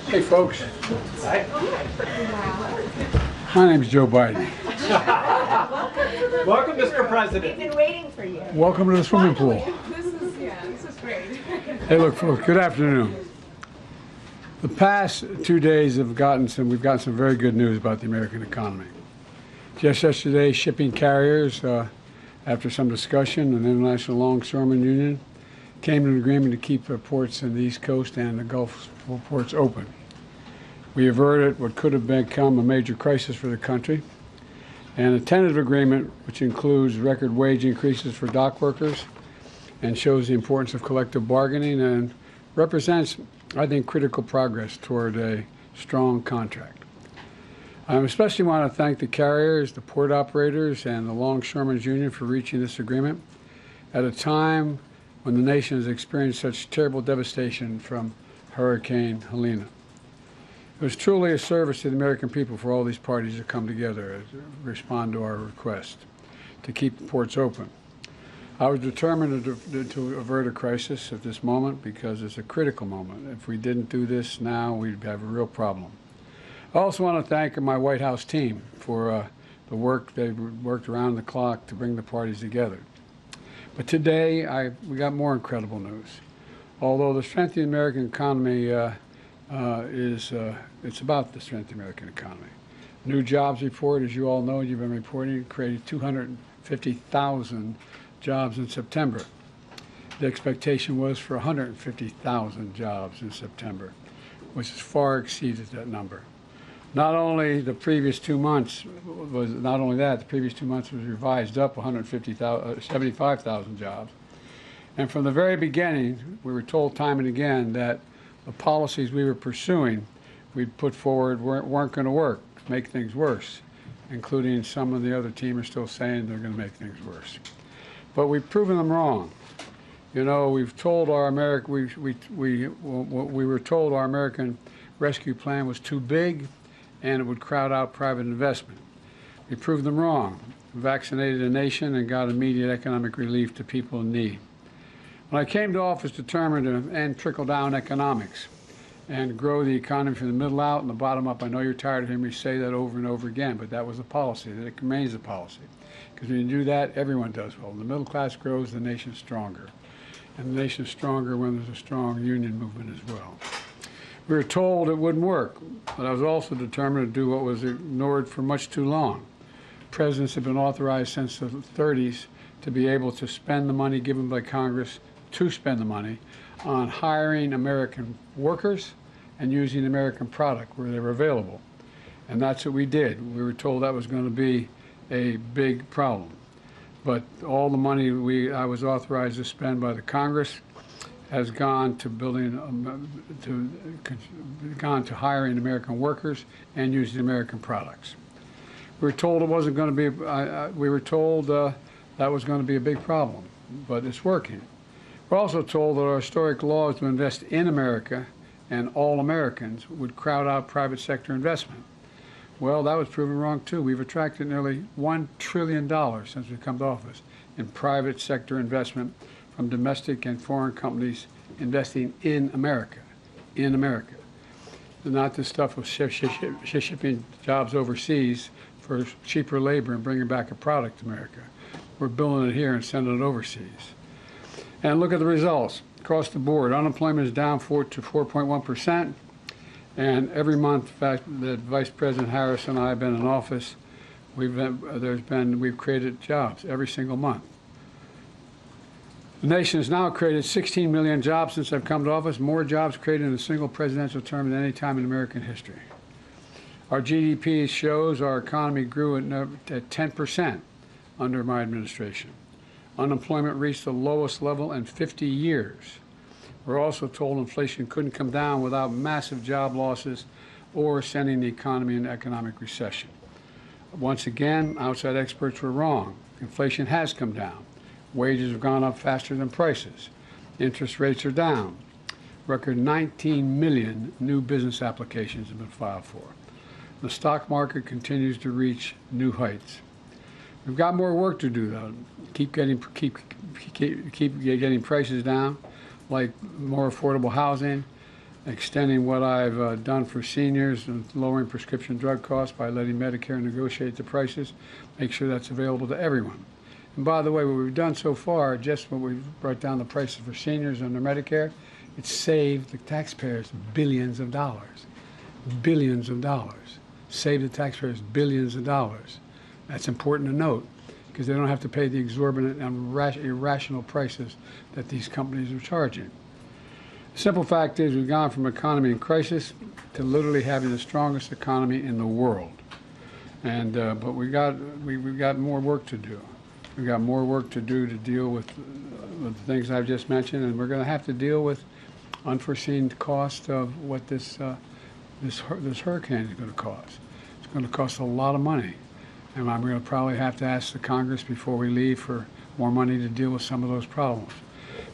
Hey folks. Hi. My name's Joe Biden. Welcome, Mr. President. We've been waiting for you. Welcome to the swimming pool. This is great. Hey look folks, good afternoon. The past 2 days we've gotten some very good news about the American economy. Just yesterday, shipping carriers, after some discussion, an International Longshoremen Union came to an agreement to keep their ports in the East Coast and the Gulf ports open. We averted what could have become a major crisis for the country, and a tentative agreement which includes record wage increases for dock workers and shows the importance of collective bargaining and represents, I think, critical progress toward a strong contract. I especially want to thank the carriers, the port operators, and the Longshoremen's Union for reaching this agreement at a time when the nation has experienced such terrible devastation from Hurricane Helene. It was truly a service to the American people for all these parties to come together to respond to our request to keep the ports open. I was determined to avert a crisis at this moment because it's a critical moment. If we didn't do this now, we'd have a real problem. I also want to thank my White House team for the work they've worked around the clock to bring the parties together. But today, we got more incredible news. Although the strength of the American economy it's about the strength of the American economy. New jobs report, as you all know, you've been reporting, created 250,000 jobs in September. The expectation was for 150,000 jobs in September, which has far exceeded that number. Not only the previous 2 months was the previous 2 months was revised up 75,000 jobs. And from the very beginning, we were told time and again that the policies we were pursuing, we'd put forward weren't going to work, make things worse, including some of the other team are still saying they're going to make things worse. But we've proven them wrong. You know, we've told our we were told our American rescue plan was too big and it would crowd out private investment. We proved them wrong. We vaccinated a nation and got immediate economic relief to people in need. When I came to office determined to end trickle-down economics and grow the economy from the middle out and the bottom up, I know you're tired of hearing me say that over and over again, but that was the policy, that it remains the policy. Because when you do that, everyone does well. When the middle class grows, the nation's stronger. And the nation's stronger when there's a strong union movement as well. We were told it wouldn't work, but I was also determined to do what was ignored for much too long. Presidents have been authorized since the 30s to be able to spend the money given by Congress to spend the money on hiring American workers and using American product where they were available. And that's what we did. We were told that was going to be a big problem. But all the money I was authorized to spend by the Congress has gone to hiring American workers and using American products. We were told it wasn't going to be, we were told that was going to be a big problem, but it's working. We're also told that our historic laws to invest in America and all Americans would crowd out private sector investment. Well, that was proven wrong too. We've attracted nearly $1 trillion since we've come to office in private sector investment from domestic and foreign companies investing in America, And not this stuff of shipping jobs overseas for cheaper labor and bringing back a product to America. We're building it here and sending it overseas. And look at the results across the board. Unemployment is down to 4.1%. And every month, in fact, that Vice President Harris and I have been in office, we've created jobs every single month. The nation has now created 16 million jobs since I've come to office, more jobs created in a single presidential term than any time in American history. Our GDP shows our economy grew at 10% under my administration. Unemployment reached the lowest level in 50 years. We're also told inflation couldn't come down without massive job losses or sending the economy into economic recession. Once again, outside experts were wrong. Inflation has come down. Wages have gone up faster than prices. Interest rates are down. Record 19 million new business applications have been filed for. The stock market continues to reach new heights. We've got more work to do, though. Keep getting prices down, like more affordable housing extending what I've done for seniors and lowering prescription drug costs by letting Medicare negotiate the prices, make sure that's available to everyone. And by the way, what we've done so far, just when we've brought down the prices for seniors under Medicare, it's saved the taxpayers billions of dollars. Billions of dollars. Saved the taxpayers billions of dollars. That's important to note, because they don't have to pay the exorbitant and irrational prices that these companies are charging. The simple fact is we've gone from economy in crisis to literally having the strongest economy in the world. And but we've got more work to do. We've got more work to do to deal with the things I've just mentioned, and we're going to have to deal with unforeseen cost of what this hurricane is going to cost. It's going to cost a lot of money. And I'm going to probably have to ask the Congress before we leave for more money to deal with some of those problems.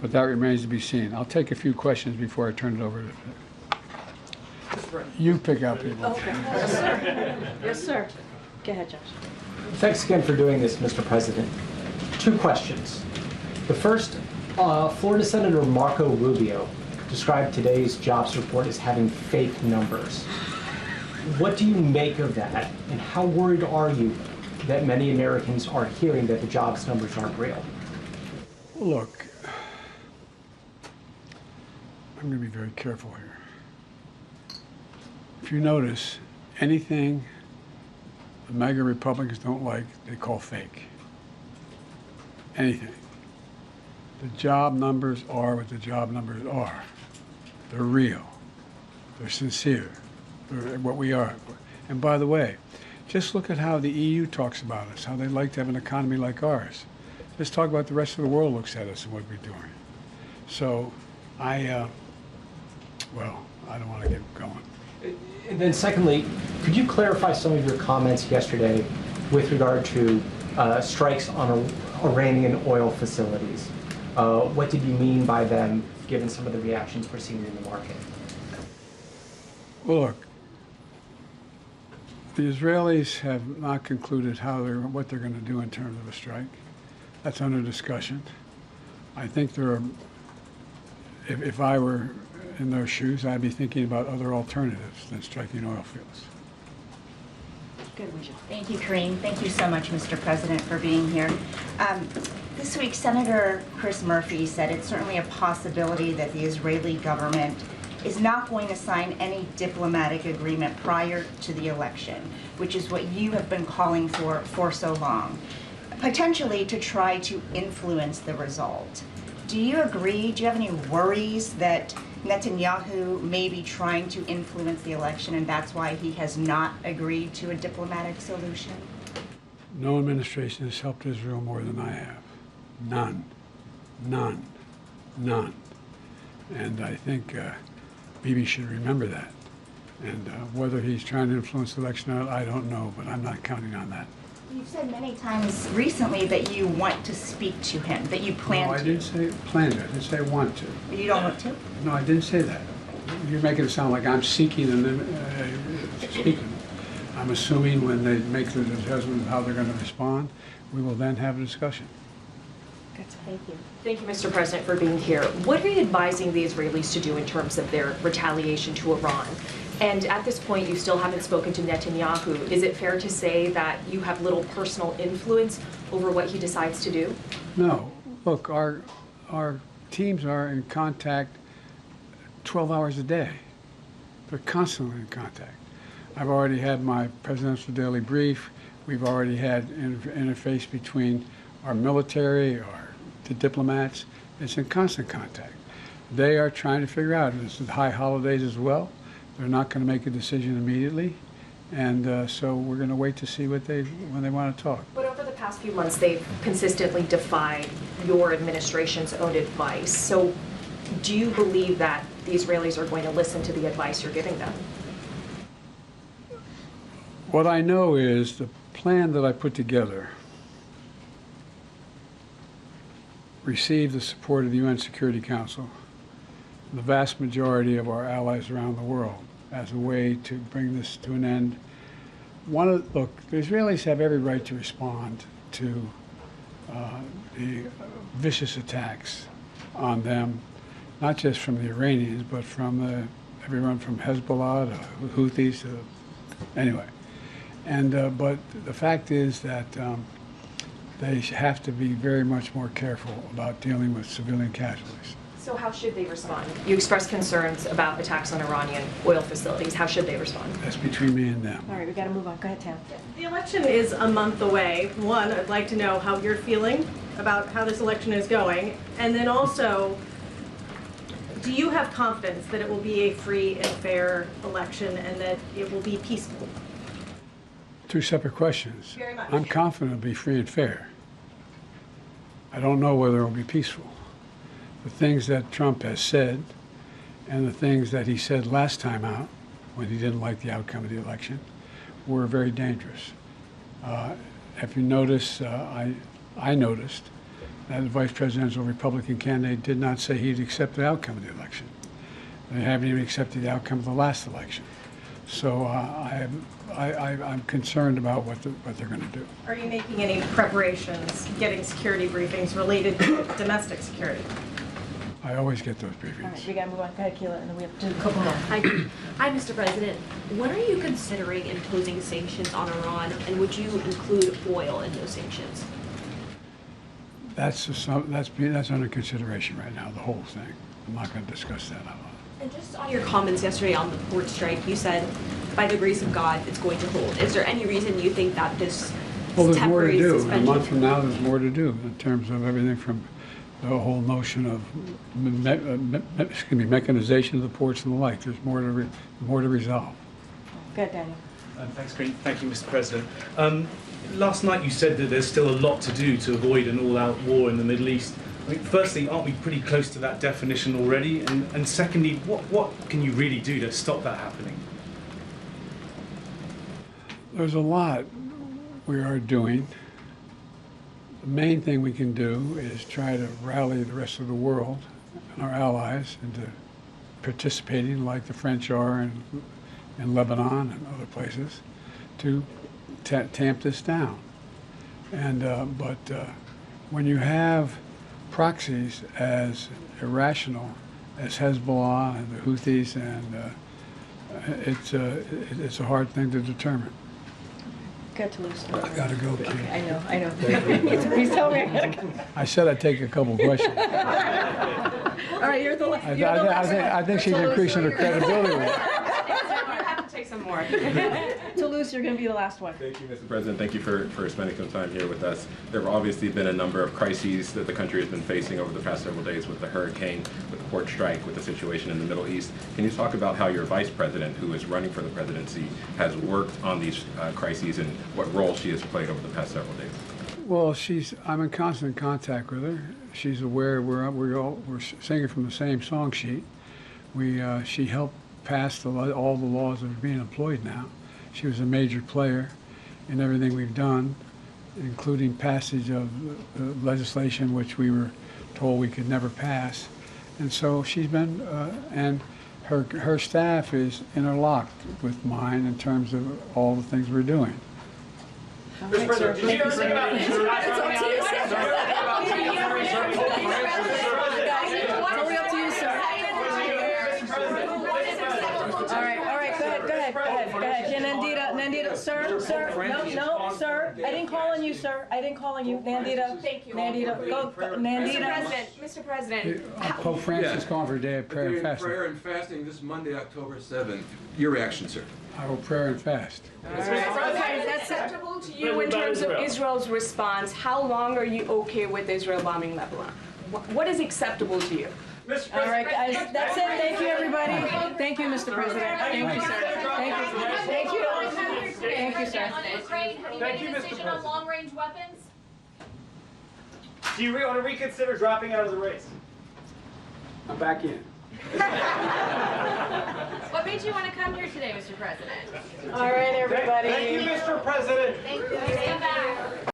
But that remains to be seen. I'll take a few questions before I turn it over to you. Pick out people. Okay. Yes, sir. Yes, sir. Go ahead, Josh. Thanks again for doing this, Mr. President. 2 questions. The first, Florida Senator Marco Rubio described today's jobs report as having fake numbers. What do you make of that, and how worried are you that many Americans are hearing that the jobs numbers aren't real? Look, I'm going to be very careful here. If you notice, anything the MAGA Republicans don't like, they call fake. Anything. The job numbers are what the job numbers are. They're real. They're sincere. They're what we are. And by the way, just look at how the EU talks about us, how they like to have an economy like ours. Let's talk about the rest of the world looks at us and what we're doing. So well, I don't want to get going. And then secondly, could you clarify some of your comments yesterday with regard to strikes on Iranian oil facilities? What did you mean by them, given some of the reactions we're seeing in the market? Well, look, the Israelis have not concluded what they're going to do in terms of a strike. That's under discussion. I think if I were in their shoes, I'd be thinking about other alternatives than striking oil fields. Good, Wisha. Thank you, Kareem. Thank you so much, Mr. President, for being here. This week, Senator Chris Murphy said it's certainly a possibility that the Israeli government is not going to sign any diplomatic agreement prior to the election, which is what you have been calling for so long, potentially to try to influence the result. Do you agree? Do you have any worries that Netanyahu may be trying to influence the election and that's why he has not agreed to a diplomatic solution? No administration has helped Israel more than I have. None. None. None. And I think Bibi should remember that. And whether he's trying to influence the election or not, I don't know, but I'm not counting on that. You've said many times recently that you want to speak to him, that you plan to. No, I didn't say plan to. I didn't say want to. You don't want to? No, I didn't say that. You're making it sound like I'm seeking and then speaking. I'm assuming when they make the judgment of how they're going to respond, we will then have a discussion. Thank you. Thank you, Mr. President, for being here. What are you advising the Israelis to do in terms of their retaliation to Iran? And at this point, you still haven't spoken to Netanyahu. Is it fair to say that you have little personal influence over what he decides to do? No. Look, our teams are in contact 12 hours a day. They're constantly in contact. I've already had my presidential daily brief. We've already had interface between our military, the diplomats. It's in constant contact. They are trying to figure out, and this is high holidays as well. They're not going to make a decision immediately, and so we're going to wait to see when they want to talk. But over the past few months, they've consistently defied your administration's own advice. So do you believe that the Israelis are going to listen to the advice you're giving them? What I know is the plan that I put together received the support of the UN Security Council, the vast majority of our allies around the world, as a way to bring this to an end. Look, the Israelis have every right to respond to the vicious attacks on them, not just from the Iranians, but from the everyone from Hezbollah to Houthis to, anyway. And, but the fact is that they have to be very much more careful about dealing with civilian casualties. So how should they respond? You expressed concerns about attacks on Iranian oil facilities. How should they respond? That's between me and them. All right, we got to move on. Go ahead, Tam. The election is a month away. One, I'd like to know how you're feeling about how this election is going. And then also, do you have confidence that it will be a free and fair election and that it will be peaceful? Two separate questions. Very much. I'm confident it'll be free and fair. I don't know whether it'll be peaceful. The things that Trump has said and the things that he said last time out when he didn't like the outcome of the election were very dangerous. If you notice, I noticed that the vice presidential Republican candidate did not say he'd accept the outcome of the election. They haven't even accepted the outcome of the last election. So I'm concerned about what they're going to do. Are you making any preparations, getting security briefings related to domestic security? I always get those All right, briefings. we got to move on. Go ahead, Keila, and then we have to do a Couple more. Hi, Mr. President. When are you considering imposing sanctions on Iran, and would you include oil in those sanctions? That's under consideration right now, the whole thing. I'm not going to discuss that out loud. And just on your comments yesterday on the port strike, you said, by the grace of God, it's going to hold. Is there any reason you think that this Well, there's more to temporary do. A suspension? month from now, there's more to do in terms of everything from the whole notion of mechanization of the ports and the like. There's more to resolve. Go ahead, Daniel. Thank you, Mr. President. Last night you said that there's still a lot to do to avoid an all-out war in the Middle East. I mean, firstly, aren't we pretty close to that definition already? And secondly, what can you really do to stop that happening? There's a lot we are doing. The main thing we can do is try to rally the rest of the world and our allies into participating, like the French are in Lebanon and other places, to tamp this down. And but when you have proxies as irrational as Hezbollah and the Houthis, and it's a hard thing to determine. Go to Toulouse. I gotta go, Keith. I know. Please tell me I gotta go. I said I'd take a couple questions. All right, you're the last. I think she's increasing her credibility with it. Take some more. Toulouse, you're going to be the last one. Thank you, Mr. President. Thank you for spending some time here with us. There have obviously been a number of crises that the country has been facing over the past several days, with the hurricane, with the port strike, with the situation in the Middle East. Can you talk about how your vice president, who is running for the presidency, has worked on these crises and what role she has played over the past several days? Well, I'm in constant contact with her. She's aware we're singing from the same song sheet. She helped pass all the laws that are being employed now. She was a major player in everything we've done, including passage of legislation which we were told we could never pass. And so she's been, and her staff is interlocked with mine in terms of all the things we're doing. Mr. President, did you ever think about Nandita, sir, no, sir. I didn't call on you, sir. I didn't call on you. Nandita. Thank you. Nandita, go, Nandita. Mr. President, Pope Francis calling for a day of prayer and fasting. Prayer and fasting this Monday, October 7th. Your reaction, sir? I will prayer and fast. that's acceptable to you in terms of Israel's response. How long are you okay with Israel bombing Lebanon? What is acceptable to you? All right, guys, that's it. Thank you, everybody. Thank you, Mr. President. Thank you, sir. Thank you. Thank you. Thank you, sir. On Ukraine, have you made a decision on long-range weapons? Do you want to reconsider dropping out of the race? I'm back in. What made you want to come here today, Mr. President? All right, everybody. Thank you, Mr. President. Thank you. Stand back.